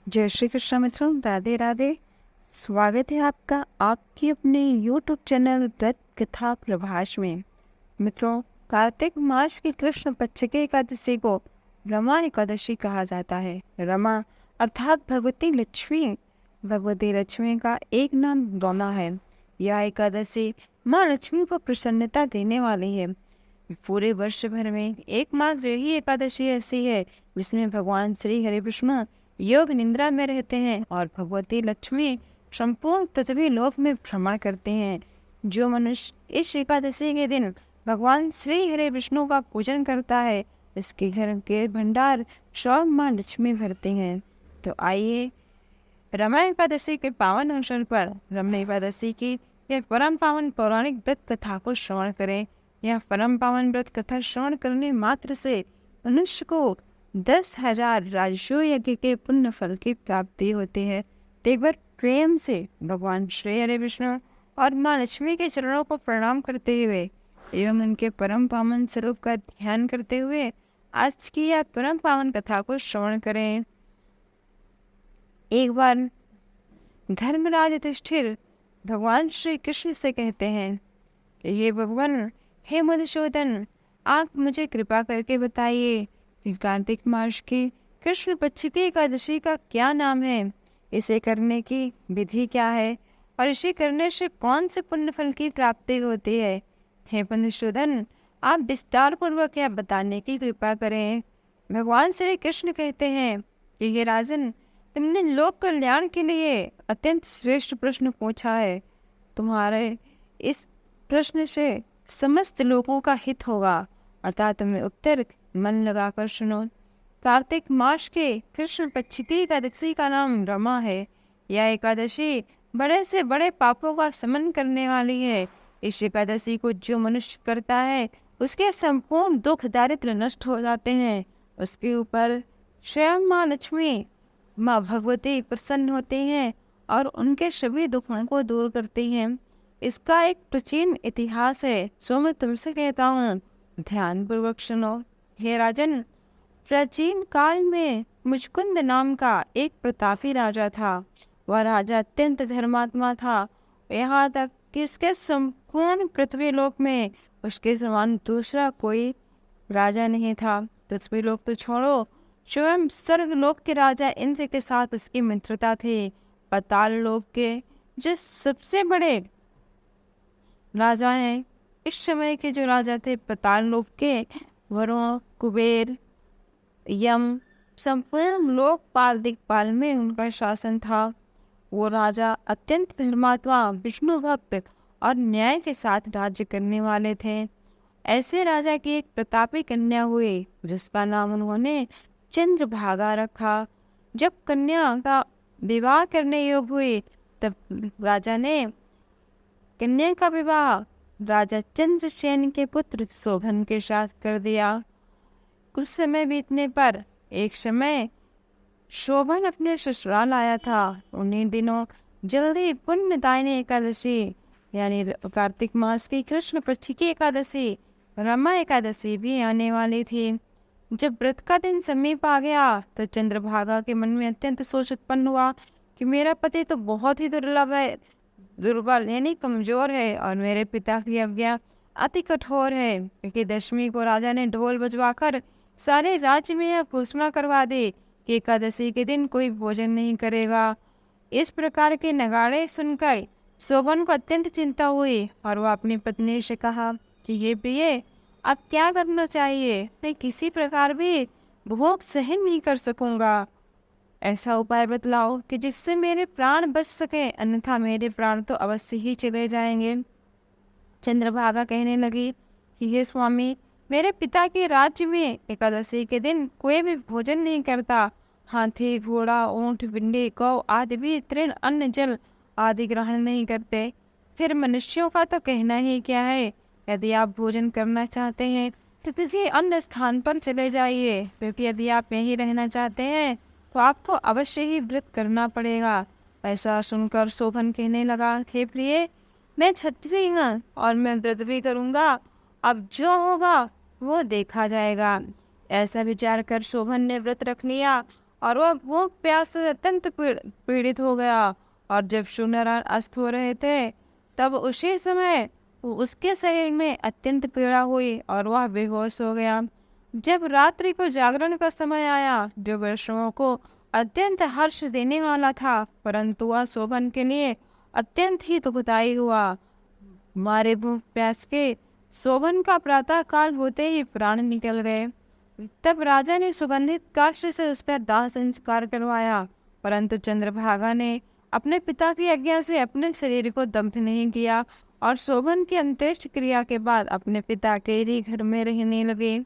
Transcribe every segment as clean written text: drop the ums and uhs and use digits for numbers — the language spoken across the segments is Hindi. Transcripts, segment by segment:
जय श्री कृष्ण मित्रों, राधे राधे। स्वागत है आपका आपकी अपने YouTube चैनल व्रत कथा प्रभाष में। मित्रों, कार्तिक मास की कृष्ण पक्ष की एकादशी को रमा एकादशी कहा जाता है। रमा अर्थात भगवती लक्ष्मी का एक नाम रमा है। यह एकादशी माँ लक्ष्मी को प्रसन्नता देने वाली है। पूरे वर्ष भर में एकमात्र यही एकादशी ऐसी है जिसमें भगवान श्री हरि विष्णु योग निद्रा में रहते हैं और भगवती लक्ष्मी संपूर्ण पृथ्वी लोक में भ्रमण करते हैं। जो मनुष्य इस एकादशी के दिन भगवान श्री हरि विष्णु का पूजन करता है, इसके घर के भंडार सब माँ लक्ष्मी भरते हैं। तो आइए रमा एकादशी के पावन अवसर पर रमा एकादशी की यह परम पावन पौराणिक व्रत कथा को श्रवण करें। यह परम पावन व्रत कथा श्रवण करने मात्र से मनुष्य को 10,000 राजस्व यज्ञ के पुण्य फल की प्राप्ति होती है। तो एक बार प्रेम से भगवान श्री हरि विष्णु और माँ लक्ष्मी के चरणों को प्रणाम करते हुए एवं उनके परम पावन स्वरूप का ध्यान करते हुए आज की यह परम पावन कथा को श्रवण करें। एक बार धर्मराज युधिष्ठिर भगवान श्री कृष्ण से कहते हैं कि ये भगवान, हे मधुसूदन, आप मुझे कृपा करके बताइए कि कार्तिक मास की कृष्ण पक्ष की एकादशी का क्या नाम है, इसे करने की विधि क्या है और इसे करने से कौन से पुण्य फल की प्राप्ति होती है। हे मधुसूदन, आप विस्तार पूर्वक यह बताने की कृपा करें। भगवान श्री कृष्ण कहते हैं कि ये राजन, तुमने लोक कल्याण के लिए अत्यंत श्रेष्ठ प्रश्न पूछा है। तुम्हारे इस प्रश्न से समस्त लोगों का हित होगा, अतः तुम्हें उत्तर मन लगाकर सुनो। कार्तिक मास के कृष्ण पक्ष की एकादशी का नाम रमा है। यह एकादशी बड़े से बड़े पापों का शमन करने वाली है। इस एकादशी को जो मनुष्य करता है उसके संपूर्ण दुख दारिद्र्य नष्ट हो जाते हैं। उसके ऊपर स्वयं माँ लक्ष्मी, माँ भगवती प्रसन्न होती हैं और उनके सभी दुखों को दूर करती हैं। इसका एक प्राचीन इतिहास है जो मैं तुमसे कहता हूँ, ध्यान पूर्वक सुनो। हे राजन, प्राचीन काल में मुचकुंद नाम का एक प्रतापी राजा था। वह राजा अत्यंत धर्मात्मा था, यहाँ तक कि उसके संपूर्ण पृथ्वी लोक में उसके समान दूसरा कोई राजा नहीं था। पृथ्वी लोक तो छोड़ो, स्वयं स्वर्ग लोक के राजा इंद्र के साथ उसकी मित्रता थी। पाताल लोक के जो सबसे बड़े राजा हैं, इस समय के जो राजा थे पाताल लोक के, वरुण, कुबेर, यम, संपूर्ण लोकपाल दिक्पाल में उनका शासन था। वो राजा अत्यंत धर्मात्मा, विष्णु भक्त और न्याय के साथ राज्य करने वाले थे। ऐसे राजा की एक प्रतापी कन्या हुई जिसका नाम उन्होंने चंद्रभागा रखा। जब कन्या का विवाह करने योग्य हुई तब राजा ने कन्या का विवाह राजा चंद्रसेन के पुत्र शोभन के साथ कर दिया। कुछ समय बीतने पर एक समय शोभन अपने ससुराल आया था। उन्हीं दिनों जल्दी पुण्यदायिनी एकादशी यानी कार्तिक मास की कृष्ण पक्ष की एकादशी रमा एकादशी भी आने वाली थी। जब व्रत का दिन समीप आ गया तो चंद्रभागा के मन में अत्यंत सोच उत्पन्न हुआ कि मेरा पति तो बहुत ही दुर्बल यानी कमजोर है और मेरे पिता की आज्ञा अति कठोर है, क्योंकि दशमी को राजा ने ढोल बजवाकर सारे राज्य में यह घोषणा करवा दी कि एकादशी के दिन कोई भोजन नहीं करेगा। इस प्रकार के नगाड़े सुनकर शोभन को अत्यंत चिंता हुई और वह अपनी पत्नी से कहा कि ये प्रिय, अब क्या करना चाहिए, मैं किसी प्रकार भी भूख सहन नहीं कर सकूंगा। ऐसा उपाय बतलाओ कि जिससे मेरे प्राण बच सके, अन्यथा मेरे प्राण तो अवश्य ही चले जाएंगे। चंद्रभागा कहने लगी कि हे स्वामी, मेरे पिता के राज्य में एकादशी के दिन कोई भी भोजन नहीं करता। हाथी, घोड़ा, ऊंट, भिंडी, गौ आदि भी तृण अन्न जल आदि ग्रहण नहीं करते। फिर मनुष्यों का तो कहना ही क्या है। यदि आप भोजन करना चाहते हैं तो किसी अन्य स्थान पर चले जाइए, क्योंकि यदि आप यहीं रहना चाहते हैं तो आपको अवश्य ही व्रत करना पड़ेगा। ऐसा सुनकर शोभन कहने लगा, हे प्रिय, मैं क्षत्रिय हूँ और मैं व्रत भी करूँगा। अब जो होगा वो देखा जाएगा। ऐसा विचार कर शोभन ने व्रत रख लिया और वह भूख प्यास से अत्यंत पीड़ित हो गया। और जब सूर्यनारायण अस्त हो रहे थे तब उसी समय उसके शरीर में अत्यंत पीड़ा हुई और वह बेहोश हो गया। जब रात्रि को जागरण का समय आया जो वैष्णवों को अत्यंत हर्ष देने वाला था, परंतु वह शोभन के लिए अत्यंत ही दुखदायी हुआ। मारे भूख प्यास के शोभन का प्रातः काल होते ही प्राण निकल गए। तब राजा ने सुगंधित काष्ठ से उसका दाह संस्कार करवाया, परंतु चंद्रभागा ने अपने पिता की आज्ञा से अपने शरीर को दग्ध नहीं किया और शोभन की अंत्येष्टि क्रिया के बाद अपने पिता के ही घर में रहने लगे।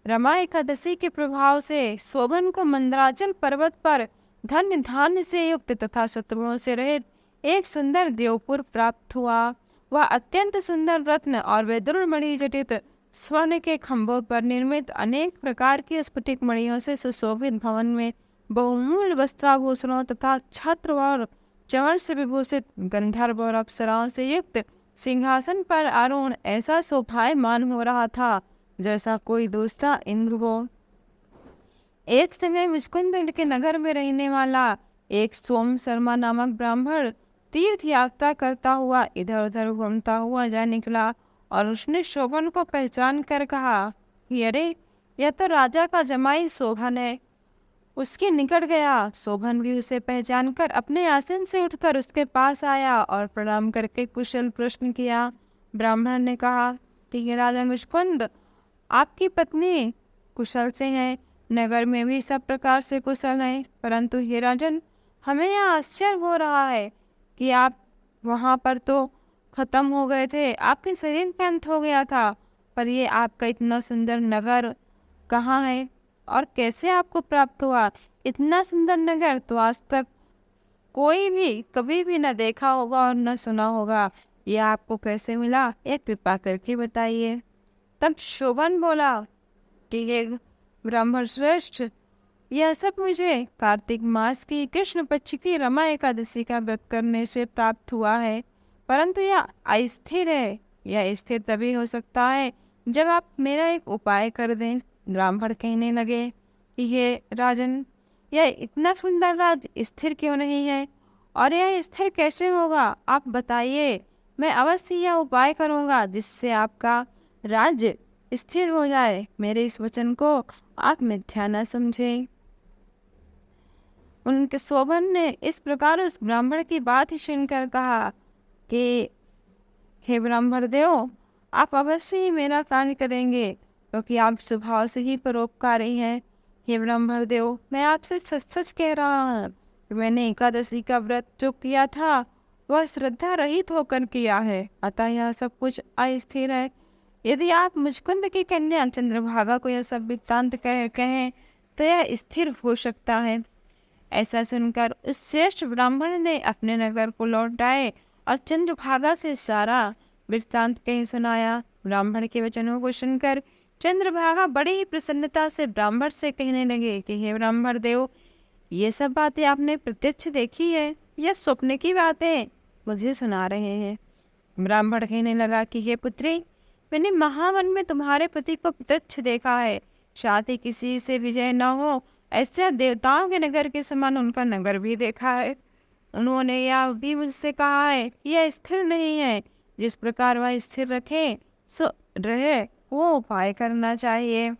रमा एकादशी के प्रभाव से शोभन को मंदराचल पर्वत पर धन्य धान्य से युक्त तथा शत्रुओं से रहित एक सुंदर देवपुर प्राप्त हुआ। वह अत्यंत सुंदर रत्न और वैदुर मणि जटित स्वर्ण के खंभों पर निर्मित अनेक प्रकार की स्फटिक मणियों से सुशोभित भवन में बहुमूल्य वस्त्राभूषणों तथा छत्र और चमर से विभूषित गंधर्व और अप्सराओं से युक्त सिंहासन पर आरूढ़ ऐसा शोभायमान हो रहा था जैसा कोई दूसरा इंद्र हो। एक समय मुचकुंद के नगर में रहने वाला एक सोम शर्मा नामक ब्राह्मण तीर्थ यात्रा करता हुआ इधर उधर घूमता हुआ जा निकला और उसने शोभन को पहचान कर कहा कि अरे, यह तो राजा का जमाई शोभन है। उसके निकट गया। शोभन भी उसे पहचान कर अपने आसन से उठकर उसके पास आया और प्रणाम करके कुशल प्रश्न किया। ब्राह्मण ने कहा कि ये राजा मुचकुंद, आपकी पत्नी कुशल से है, नगर में भी सब प्रकार से कुशल है, परंतु हे राजन, हमें यह आश्चर्य हो रहा है कि आप वहाँ पर तो खत्म हो गए थे, आपके शरीर का अंत हो गया था, पर ये आपका इतना सुंदर नगर कहाँ है और कैसे आपको प्राप्त हुआ? इतना सुंदर नगर तो आज तक कोई भी कभी भी न देखा होगा और न सुना होगा। ये आपको कैसे मिला, ये कृपा करके बताइए। तब शोभन बोला कि हे ब्राह्मण श्रेष्ठ, यह सब मुझे कार्तिक मास की कृष्ण पक्ष की रमा एकादशी का व्रत करने से प्राप्त हुआ है, परंतु यह अस्थिर है। यह स्थिर तभी हो सकता है जब आप मेरा एक उपाय कर दें। ब्राह्मण कहने लगे कि ये राजन, यह इतना सुंदर राज्य स्थिर क्यों नहीं है और यह स्थिर कैसे होगा? आप बताइए, मैं अवश्य यह उपाय करूँगा जिससे आपका राज्य स्थिर हो जाए। मेरे इस वचन को आप मिथ्या न समझें। उनके शोभन ने इस प्रकार उस ब्राह्मण की बात ही सुनकर कहा कि हे ब्राह्मण देव, आप अवश्य ही मेरा कार्य करेंगे क्योंकि आप स्वभाव से ही परोपकारी हैं। हे ब्राह्मण देव, मैं आपसे सच सच कह रहा हूँ कि मैंने एकादशी का व्रत जो किया था वह श्रद्धा रहित होकर किया है, अतः यह सब कुछ अस्थिर है। यदि आप मुचकुंद की कन्या चंद्रभागा को यह सब वृत्तांत कहें तो यह स्थिर हो सकता है। ऐसा सुनकर उस श्रेष्ठ ब्राह्मण ने अपने नगर को लौट आए और चंद्रभागा से सारा वृत्तांत कहीं सुनाया। ब्राह्मण के वचनों को सुनकर चंद्रभागा बड़ी ही प्रसन्नता से ब्राह्मण से कहने लगे कि हे ब्राह्मण देव, ये सब बातें आपने प्रत्यक्ष देखी है या स्वप्न की बातें मुझे सुना रहे हैं? ब्राह्मण कहने लगा कि हे पुत्री, मैंने महावन में तुम्हारे पति को प्रत्यक्ष देखा है। साथ ही किसी से विजय न हो ऐसे देवताओं के नगर के समान उनका नगर भी देखा है। उन्होंने यह भी मुझसे कहा है कि यह स्थिर नहीं है, जिस प्रकार वह स्थिर रखे सो रहे, वो उपाय करना चाहिए।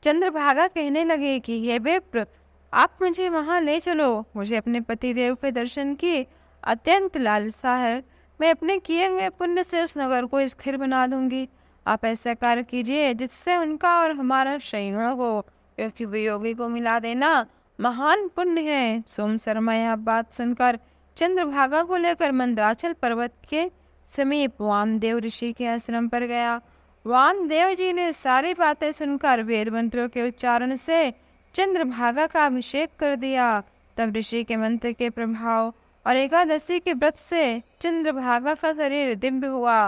चंद्रभागा कहने लगे कि हे विप्र, आप मुझे वहां ले चलो, मुझे अपने पति देव के दर्शन की अत्यंत लालसा है। मैं अपने किए हुए पुण्य से उस नगर को स्थिर बना दूंगी। आप ऐसा कार्य कीजिए जिससे उनका और हमारा संयोग हो, क्योंकि वियोगी को मिला देना महान पुण्य है। सोम शर्मा यह बात सुनकर चंद्रभागा को लेकर मंदराचल पर्वत के समीप वामदेव ऋषि के आश्रम पर गया। वामदेव जी ने सारी बातें सुनकर वेद मंत्रों के उच्चारण से चंद्रभागा का अभिषेक कर दिया। तब ऋषि के मंत्र के प्रभाव और एकादशी के व्रत से चंद्रभागा का शरीर दिव्य हुआ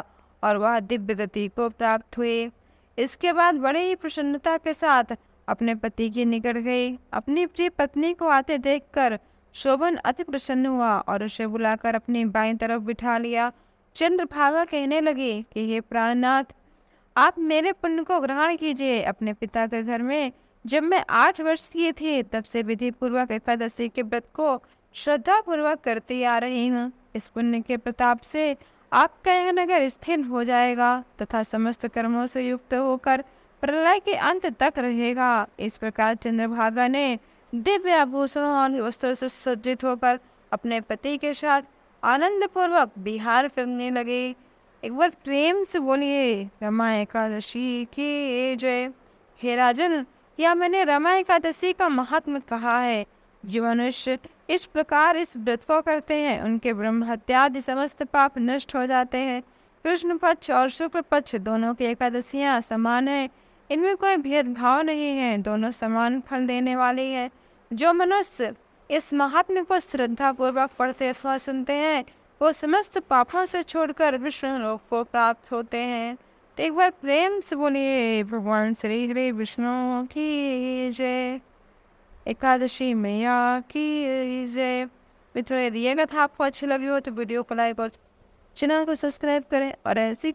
और वह दिव्य गति को प्राप्त हुई। इसके बाद बड़े ही प्रसन्नता के साथ अपने पति के निकट गई। अपनी प्रिय पत्नी को आते देखकर शोभन अति प्रसन्न हुआ और उसे बुलाकर अपनी बाईं तरफ बिठा लिया। चंद्रभागा कहने लगी कि हे प्राणनाथ, आप मेरे पुण्य को ग्रहण कीजिए। अपने पिता के घर में जब मैं 8 वर्ष की थी तब से विधि पूर्वक एकादशी के व्रत को श्रद्धा पूर्वक करती आ रही हूँ। इस पुण्य के प्रताप से आपका यह नगर स्थिर हो जाएगा तथा समस्त कर्मों से युक्त होकर प्रलय के अंत तक रहेगा। इस प्रकार चंद्रभागा ने दिव्य आभूषणों और वस्त्रों से सज्जित होकर अपने पति के साथ आनंद पूर्वक बिहार फिरने लगे। एक बार प्रेम से बोलिए रमा एकादशी की जय। हे राजन, या मैंने रमा एकादशी का महात्म कहा है। जो मनुष्य इस प्रकार इस व्रत को करते हैं उनके ब्रह्म हत्या आदि समस्त पाप नष्ट हो जाते हैं। कृष्ण पक्ष और शुक्ल पक्ष दोनों की एकादशियां समान है, इनमें कोई भेदभाव नहीं है, दोनों समान फल देने वाली है। जो मनुष्य इस महात्म्य को श्रद्धा पूर्वक पढ़ते अथवा सुनते हैं वो समस्त पापों से छोड़कर विष्णु लोक को प्राप्त होते हैं। तो एक बार प्रेम से बोलिए भगवान श्री हरि विष्णु की जय, एकादशी मैया की जय। मित्रों, यदि ये कथा आपको अच्छी लगी हो तो वीडियो को लाइक और चैनल को सब्सक्राइब करें और ऐसी